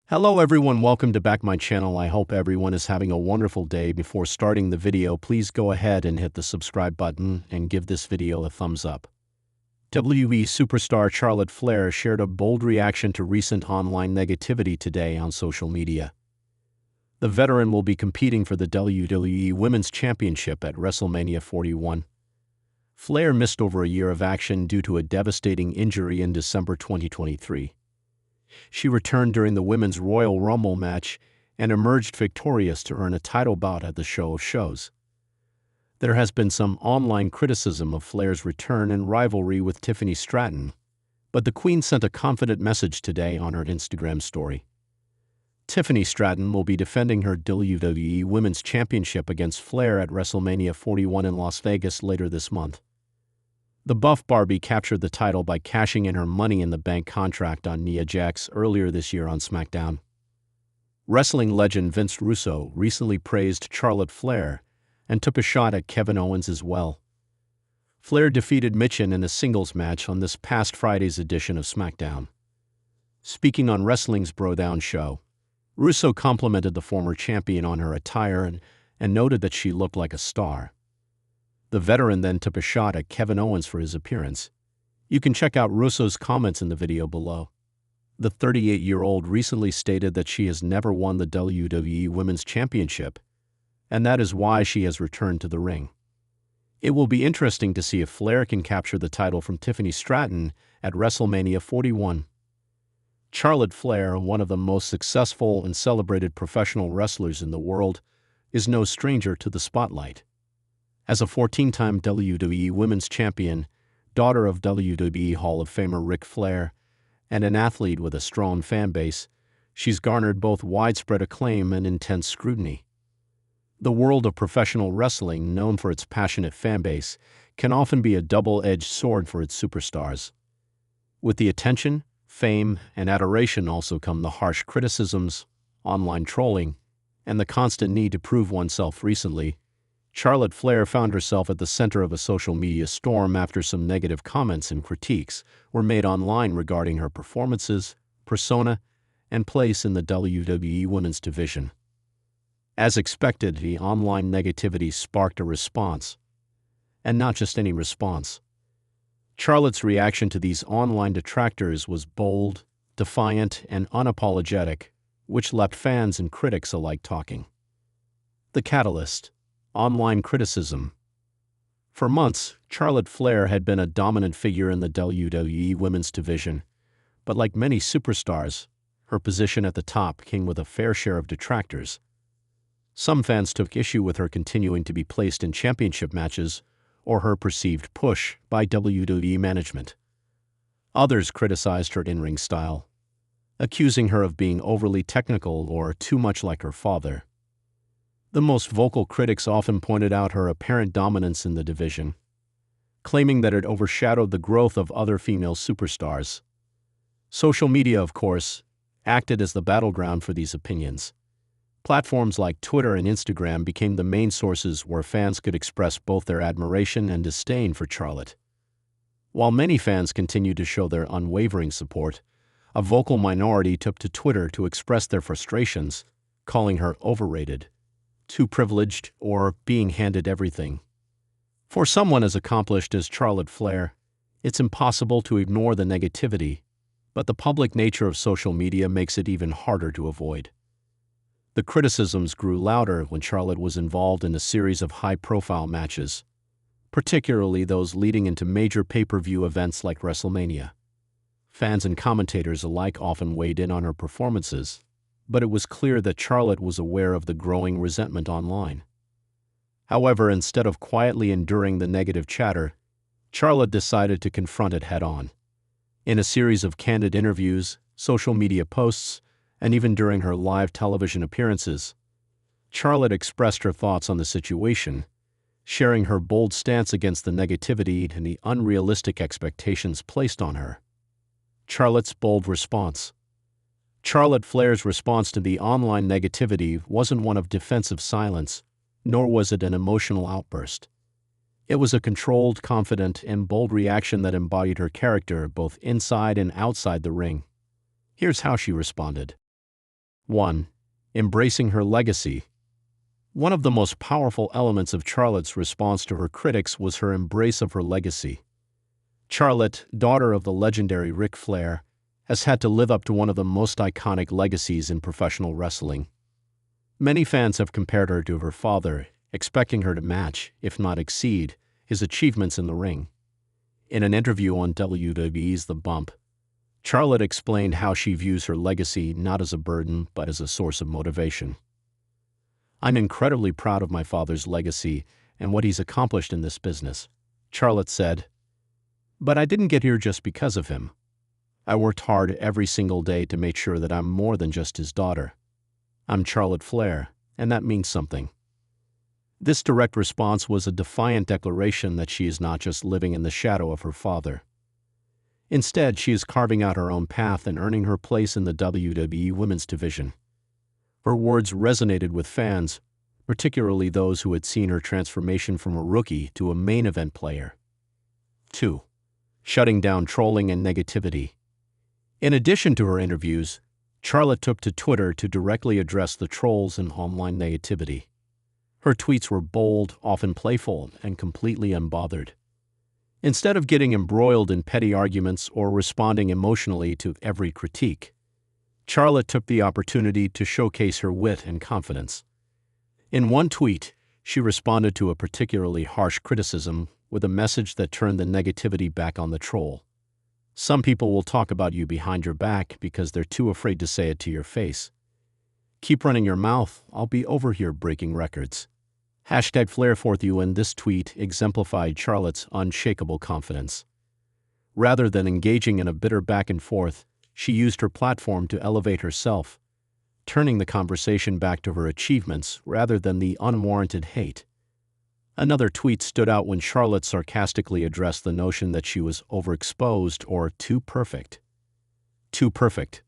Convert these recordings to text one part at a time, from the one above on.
Hello everyone, welcome to back my channel. I hope everyone is having a wonderful day. Before starting the video, please go ahead and hit the subscribe button and give this video a thumbs up. WWE superstar Charlotte Flair shared a bold reaction to recent online negativity today on social media. The veteran will be competing for the WWE Women's Championship at WrestleMania 41. Flair missed over a year of action due to a devastating injury in December 2023. She returned during the Women's Royal Rumble match and emerged victorious to earn a title bout at the Show of Shows. There has been some online criticism of Flair's return and rivalry with Tiffany Stratton, but the Queen sent a confident message today on her Instagram story. Tiffany Stratton will be defending her WWE Women's Championship against Flair at WrestleMania 41 in Las Vegas later this month. The Buff Barbie captured the title by cashing in her Money in the Bank contract on Nia Jax earlier this year on SmackDown. Wrestling legend Vince Russo recently praised Charlotte Flair and took a shot at Kevin Owens as well. Flair defeated Michin in a singles match on this past Friday's edition of SmackDown. Speaking on wrestling's Bro-Down show, Russo complimented the former champion on her attire and noted that she looked like a star. The veteran then took a shot at Kevin Owens for his appearance. You can check out Russo's comments in the video below. The 38-year-old recently stated that she has never won the WWE Women's Championship, and that is why she has returned to the ring. It will be interesting to see if Flair can capture the title from Tiffany Stratton at WrestleMania 41. Charlotte Flair, one of the most successful and celebrated professional wrestlers in the world, is no stranger to the spotlight. As a 14-time WWE Women's Champion, daughter of WWE Hall of Famer Ric Flair, and an athlete with a strong fan base, she's garnered both widespread acclaim and intense scrutiny. The world of professional wrestling, known for its passionate fan base, can often be a double-edged sword for its superstars. With the attention, fame, and adoration also come the harsh criticisms, online trolling, and the constant need to prove oneself. Recently, Charlotte Flair found herself at the center of a social media storm after some negative comments and critiques were made online regarding her performances, persona, and place in the WWE Women's division. As expected, the online negativity sparked a response. And not just any response. Charlotte's reaction to these online detractors was bold, defiant, and unapologetic, which left fans and critics alike talking. The catalyst: online criticism. For months, Charlotte Flair had been a dominant figure in the WWE Women's division, but like many superstars, her position at the top came with a fair share of detractors. Some fans took issue with her continuing to be placed in championship matches or her perceived push by WWE management. Others criticized her in-ring style, accusing her of being overly technical or too much like her father. The most vocal critics often pointed out her apparent dominance in the division, claiming that it overshadowed the growth of other female superstars. Social media, of course, acted as the battleground for these opinions. Platforms like Twitter and Instagram became the main sources where fans could express both their admiration and disdain for Charlotte. While many fans continued to show their unwavering support, a vocal minority took to Twitter to express their frustrations, calling her overrated, too privileged, or being handed everything. For someone as accomplished as Charlotte Flair, it's impossible to ignore the negativity, but the public nature of social media makes it even harder to avoid. The criticisms grew louder when Charlotte was involved in a series of high-profile matches, particularly those leading into major pay-per-view events like WrestleMania. Fans and commentators alike often weighed in on her performances, but it was clear that Charlotte was aware of the growing resentment online. However, instead of quietly enduring the negative chatter, Charlotte decided to confront it head-on. In a series of candid interviews, social media posts, and even during her live television appearances, Charlotte expressed her thoughts on the situation, sharing her bold stance against the negativity and the unrealistic expectations placed on her. Charlotte's bold response. Charlotte Flair's response to the online negativity wasn't one of defensive silence, nor was it an emotional outburst. It was a controlled, confident, and bold reaction that embodied her character both inside and outside the ring. Here's how she responded. 1. Embracing her legacy. One of the most powerful elements of Charlotte's response to her critics was her embrace of her legacy. Charlotte, daughter of the legendary Ric Flair, has had to live up to one of the most iconic legacies in professional wrestling. Many fans have compared her to her father, expecting her to match, if not exceed, his achievements in the ring. In an interview on WWE's The Bump, Charlotte explained how she views her legacy not as a burden but as a source of motivation. "I'm incredibly proud of my father's legacy and what he's accomplished in this business," Charlotte said. "But I didn't get here just because of him. I worked hard every single day to make sure that I'm more than just his daughter. I'm Charlotte Flair, and that means something." This direct response was a defiant declaration that she is not just living in the shadow of her father. Instead, she is carving out her own path and earning her place in the WWE Women's Division. Her words resonated with fans, particularly those who had seen her transformation from a rookie to a main event player. 2. Shutting down trolling and negativity. In addition to her interviews, Charlotte took to Twitter to directly address the trolls and online negativity. Her tweets were bold, often playful, and completely unbothered. Instead of getting embroiled in petty arguments or responding emotionally to every critique, Charlotte took the opportunity to showcase her wit and confidence. In one tweet, she responded to a particularly harsh criticism with a message that turned the negativity back on the troll. "Some people will talk about you behind your back because they're too afraid to say it to your face. Keep running your mouth, I'll be over here breaking records." #FlairForthYou in this tweet exemplified Charlotte's unshakable confidence. Rather than engaging in a bitter back and forth, she used her platform to elevate herself, turning the conversation back to her achievements rather than the unwarranted hate. Another tweet stood out when Charlotte sarcastically addressed the notion that she was overexposed or too perfect. "Too perfect.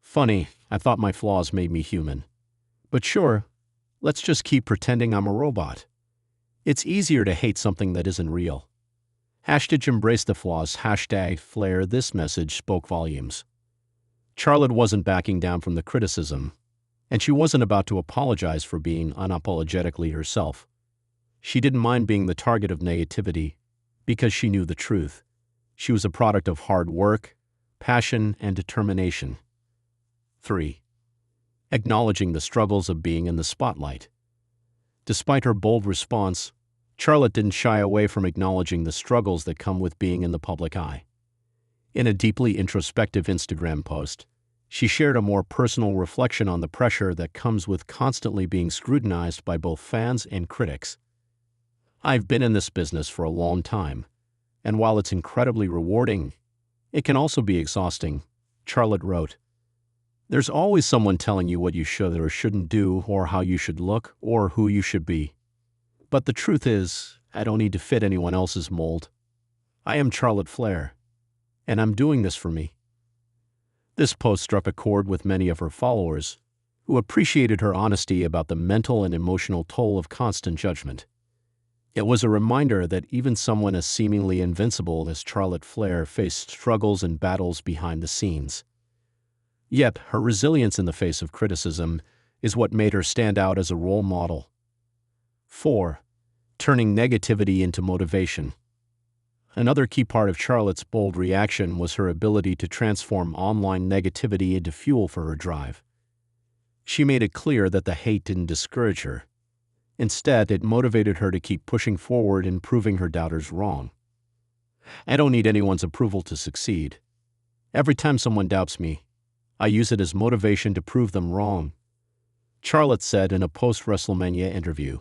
Funny, I thought my flaws made me human. But sure, let's just keep pretending I'm a robot. It's easier to hate something that isn't real." #Embrace the flaws. #Flair. This message spoke volumes. Charlotte wasn't backing down from the criticism, and she wasn't about to apologize for being unapologetically herself. She didn't mind being the target of negativity because she knew the truth. She was a product of hard work, passion, and determination. 3. Acknowledging the struggles of being in the spotlight. Despite her bold response, Charlotte didn't shy away from acknowledging the struggles that come with being in the public eye. In a deeply introspective Instagram post, she shared a more personal reflection on the pressure that comes with constantly being scrutinized by both fans and critics. "I've been in this business for a long time, and while it's incredibly rewarding, it can also be exhausting," Charlotte wrote. "There's always someone telling you what you should or shouldn't do, or how you should look, or who you should be. But the truth is, I don't need to fit anyone else's mold. I am Charlotte Flair, and I'm doing this for me." This post struck a chord with many of her followers, who appreciated her honesty about the mental and emotional toll of constant judgment. It was a reminder that even someone as seemingly invincible as Charlotte Flair faced struggles and battles behind the scenes. Yet, her resilience in the face of criticism is what made her stand out as a role model. 4. Turning negativity into motivation. Another key part of Charlotte's bold reaction was her ability to transform online negativity into fuel for her drive. She made it clear that the hate didn't discourage her. Instead, it motivated her to keep pushing forward and proving her doubters wrong. "I don't need anyone's approval to succeed. Every time someone doubts me, I use it as motivation to prove them wrong," Charlotte said in a post-WrestleMania interview.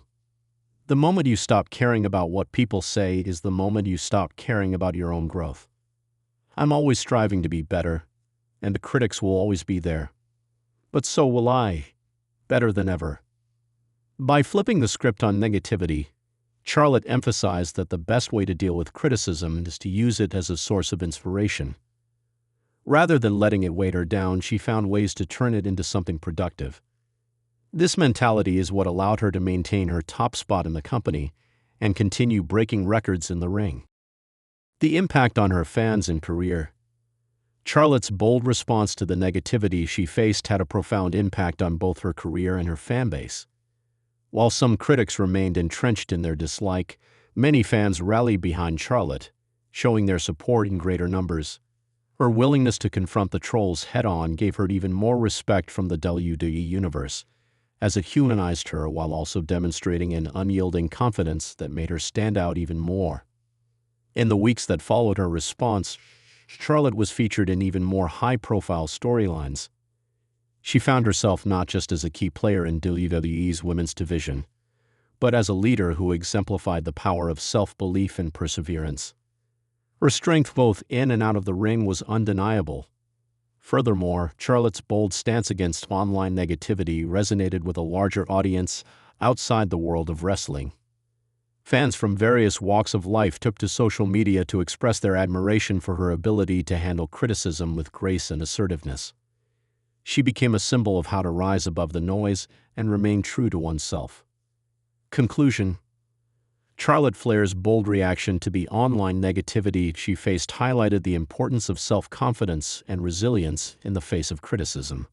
"The moment you stop caring about what people say is the moment you stop caring about your own growth. I'm always striving to be better, and the critics will always be there. But so will I, better than ever." By flipping the script on negativity, Charlotte emphasized that the best way to deal with criticism is to use it as a source of inspiration. Rather than letting it weigh her down, she found ways to turn it into something productive. This mentality is what allowed her to maintain her top spot in the company and continue breaking records in the ring. The impact on her fans and career. Charlotte's bold response to the negativity she faced had a profound impact on both her career and her fanbase. While some critics remained entrenched in their dislike, many fans rallied behind Charlotte, showing their support in greater numbers. Her willingness to confront the trolls head-on gave her even more respect from the WWE universe, as it humanized her while also demonstrating an unyielding confidence that made her stand out even more. In the weeks that followed her response, Charlotte was featured in even more high-profile storylines. She found herself not just as a key player in WWE's women's division, but as a leader who exemplified the power of self-belief and perseverance. Her strength both in and out of the ring was undeniable. Furthermore, Charlotte's bold stance against online negativity resonated with a larger audience outside the world of wrestling. Fans from various walks of life took to social media to express their admiration for her ability to handle criticism with grace and assertiveness. She became a symbol of how to rise above the noise and remain true to oneself. Conclusion: Charlotte Flair's bold reaction to the online negativity she faced highlighted the importance of self-confidence and resilience in the face of criticism.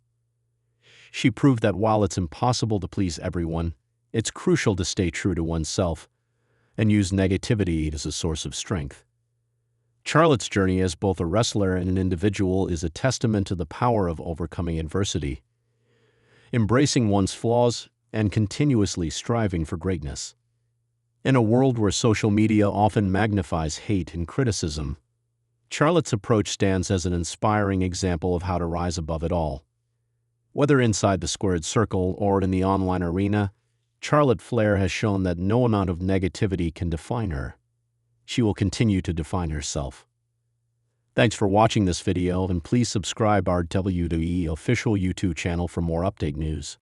She proved that while it's impossible to please everyone, it's crucial to stay true to oneself and use negativity as a source of strength. Charlotte's journey as both a wrestler and an individual is a testament to the power of overcoming adversity, embracing one's flaws, and continuously striving for greatness. In a world where social media often magnifies hate and criticism, Charlotte's approach stands as an inspiring example of how to rise above it all. Whether inside the squared circle or in the online arena, Charlotte Flair has shown that no amount of negativity can define her. She will continue to define herself. Thanks for watching this video, and please subscribe our WWE official YouTube channel for more update news.